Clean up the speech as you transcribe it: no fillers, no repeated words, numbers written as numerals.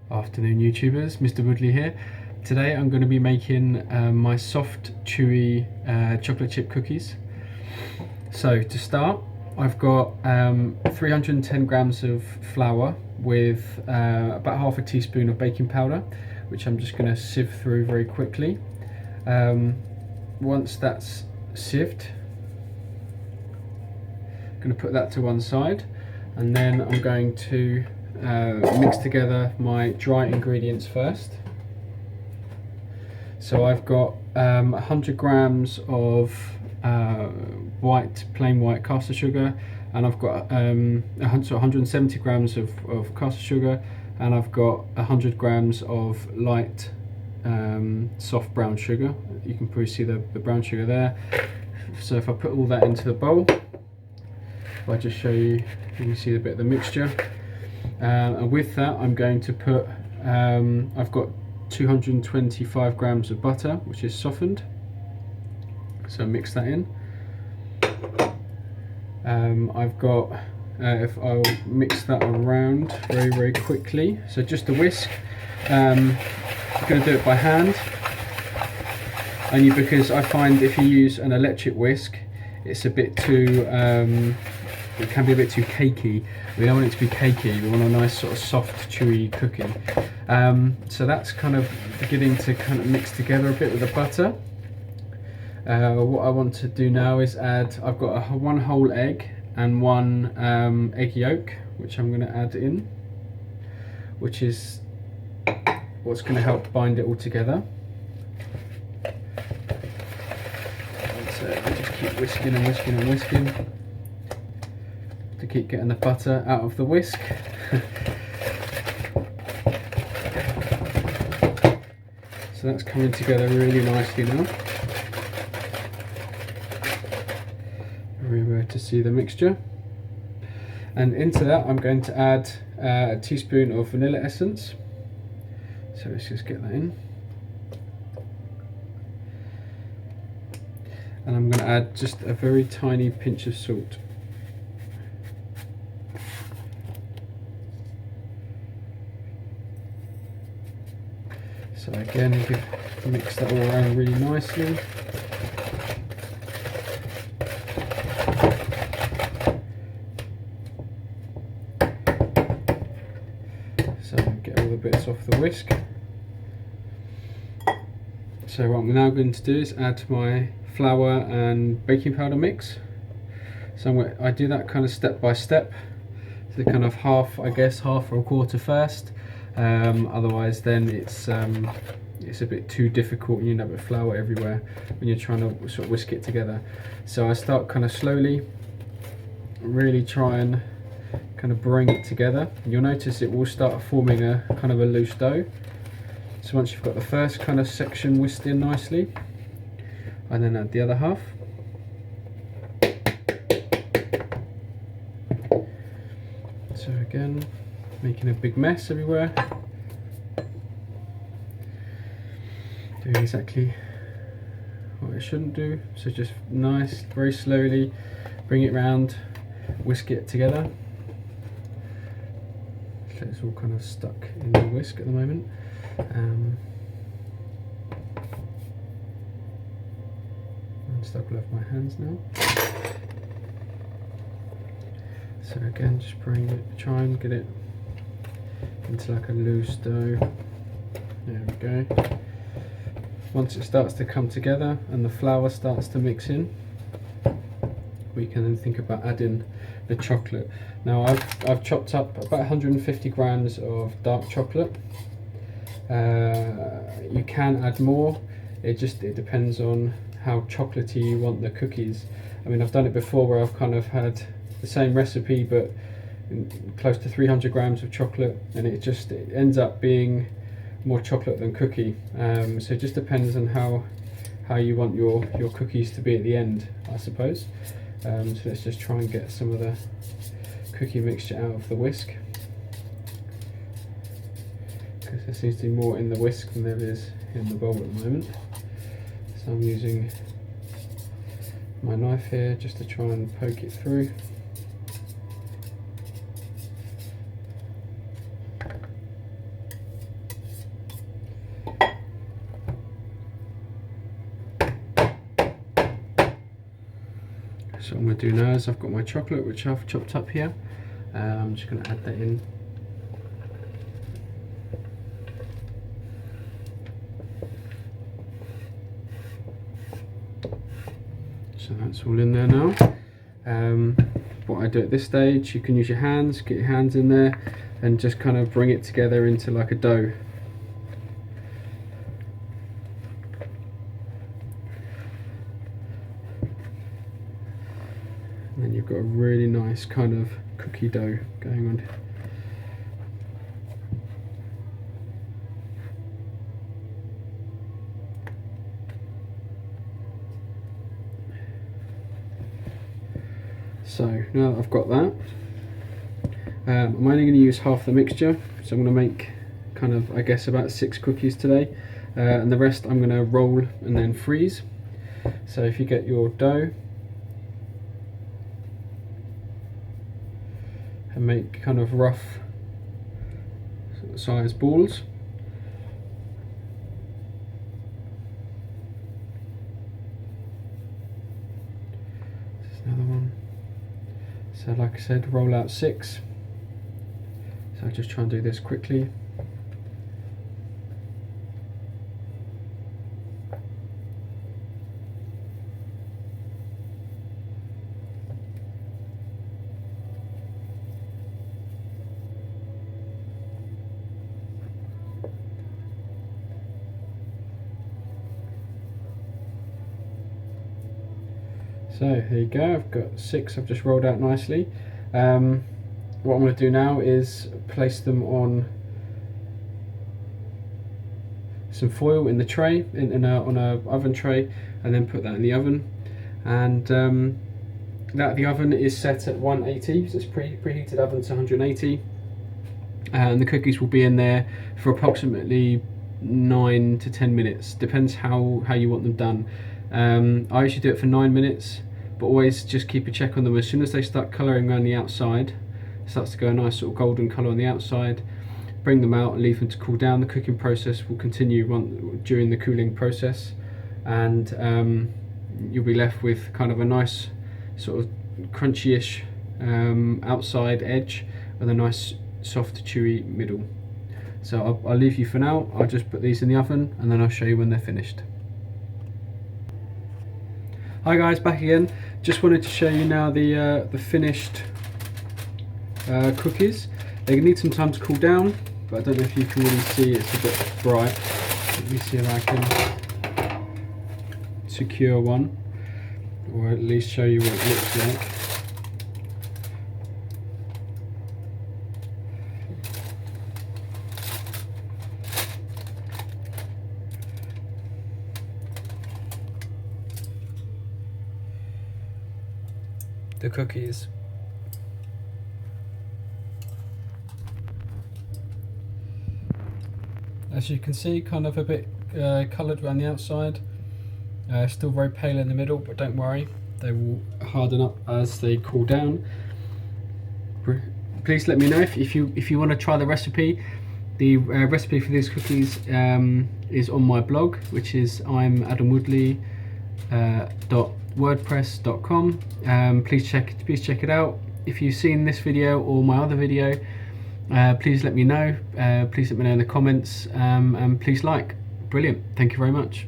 Afternoon YouTubers, Mr. Woodley here. Today I'm going to be making my soft, chewy chocolate chip cookies. So to start, I've got 310 grams of flour with about half a teaspoon of baking powder, which I'm just going to sieve through very quickly. Once that's sieved, I'm going to put that to one side, and then I'm going to mix together my dry ingredients first. So I've got 100 grams of plain white caster sugar, and I've got 170 grams of caster sugar, and I've got 100 grams of light soft brown sugar. You can probably see the brown sugar there. So if I put all that into the bowl, if I just show you, you can see a bit of the mixture. And with that I'm going to put, I've got 225 grams of butter, which is softened, so mix that in. I've got, if I'll mix that around very quickly, so just a whisk. I'm going to do it by hand, only because I find if you use an electric whisk it's a bit too it can be a bit too cakey. We don't want it to be cakey, we want a nice sort of soft, chewy cookie. So that's kind of beginning to kind of mix together a bit with the butter. What I want to do now is add, I've got one whole egg and one egg yolk, which I'm going to add in, which is what's going to help bind it all together. So I just keep whisking and whisking and whisking to keep getting the butter out of the whisk. So that's coming together really nicely now. Everywhere to see the mixture. And into that I'm going to add a teaspoon of vanilla essence. So let's just get that in. And I'm going to add just a very tiny pinch of salt. So again, mix that all around really nicely. So get all the bits off the whisk. So what I'm now going to do is add my flour and baking powder mix. So I do that kind of step by step. So kind of half, I guess, half or a quarter first. Otherwise then it's a bit too difficult and you end up with flour everywhere when you're trying to sort of whisk it together. So I start kind of slowly, really try and kind of bring it together. You'll notice it will start forming a kind of a loose dough. So once you've got the first kind of section whisked in nicely, and then add the other half. So again, making a big mess everywhere. Doing exactly what it shouldn't do. So just nice, very slowly bring it round, whisk it together. So it's all kind of stuck in the whisk at the moment. I'm stuck all over my hands now. So again, just try and get it into like a loose dough. There we go. Once it starts to come together and the flour starts to mix in, we can then think about adding the chocolate. Now I've chopped up about 150 grams of dark chocolate. You can add more. It depends on how chocolatey you want the cookies. I mean, I've done it before where I've kind of had the same recipe but close to 300 grams of chocolate, and it ends up being more chocolate than cookie. So it just depends on how you want your cookies to be at the end, I suppose. So let's just try and get some of the cookie mixture out of the whisk, because there seems to be more in the whisk than there is in the bowl at the moment. So I'm using my knife here just to try and poke it through. So what I'm going to do now is I've got my chocolate which I've chopped up here. I'm just going to add that in. So that's all in there now. What I do at this stage, you can use your hands, get your hands in there and just kind of bring it together into like a dough. And then you've got a really nice kind of cookie dough going on. So now that I've got that, I'm only going to use half the mixture, so I'm going to make kind of, I guess, about 6 cookies today, and the rest I'm going to roll and then freeze. So if you get your dough and make kind of rough sort of size balls. There's another one. So like I said, roll out 6. So I'll just try and do this quickly. So there you go, I've got 6 I've just rolled out nicely. What I'm going to do now is place them on some foil in the tray, on a oven tray, and then put that in the oven. And the oven is set at 180, so it's preheated oven to 180. And the cookies will be in there for approximately 9 to 10 minutes, depends how you want them done. I usually do it for 9 minutes, but always just keep a check on them. As soon as they start colouring around the outside, it starts to go a nice sort of golden colour on the outside, bring them out and leave them to cool down. The cooking process will continue during the cooling process, and you'll be left with kind of a nice sort of crunchy-ish outside edge with a nice soft chewy middle. So I'll leave you for now. I'll just put these in the oven and then I'll show you when they're finished. Hi guys, back again. Just wanted to show you now the finished cookies. They need some time to cool down, but I don't know if you can really see, it's a bit bright. Let me see if I can secure one, or at least show you what it looks like. The cookies. As you can see, kind of a bit coloured around the outside, still very pale in the middle, but don't worry, they will harden up as they cool down. Please let me know if you want to try the recipe. The recipe for these cookies is on my blog, which is imadamwoodley.wordpress.com. Please check it out. If you've seen this video or my other video, please let me know. Please let me know in the comments, and please like. Brilliant. Thank you very much.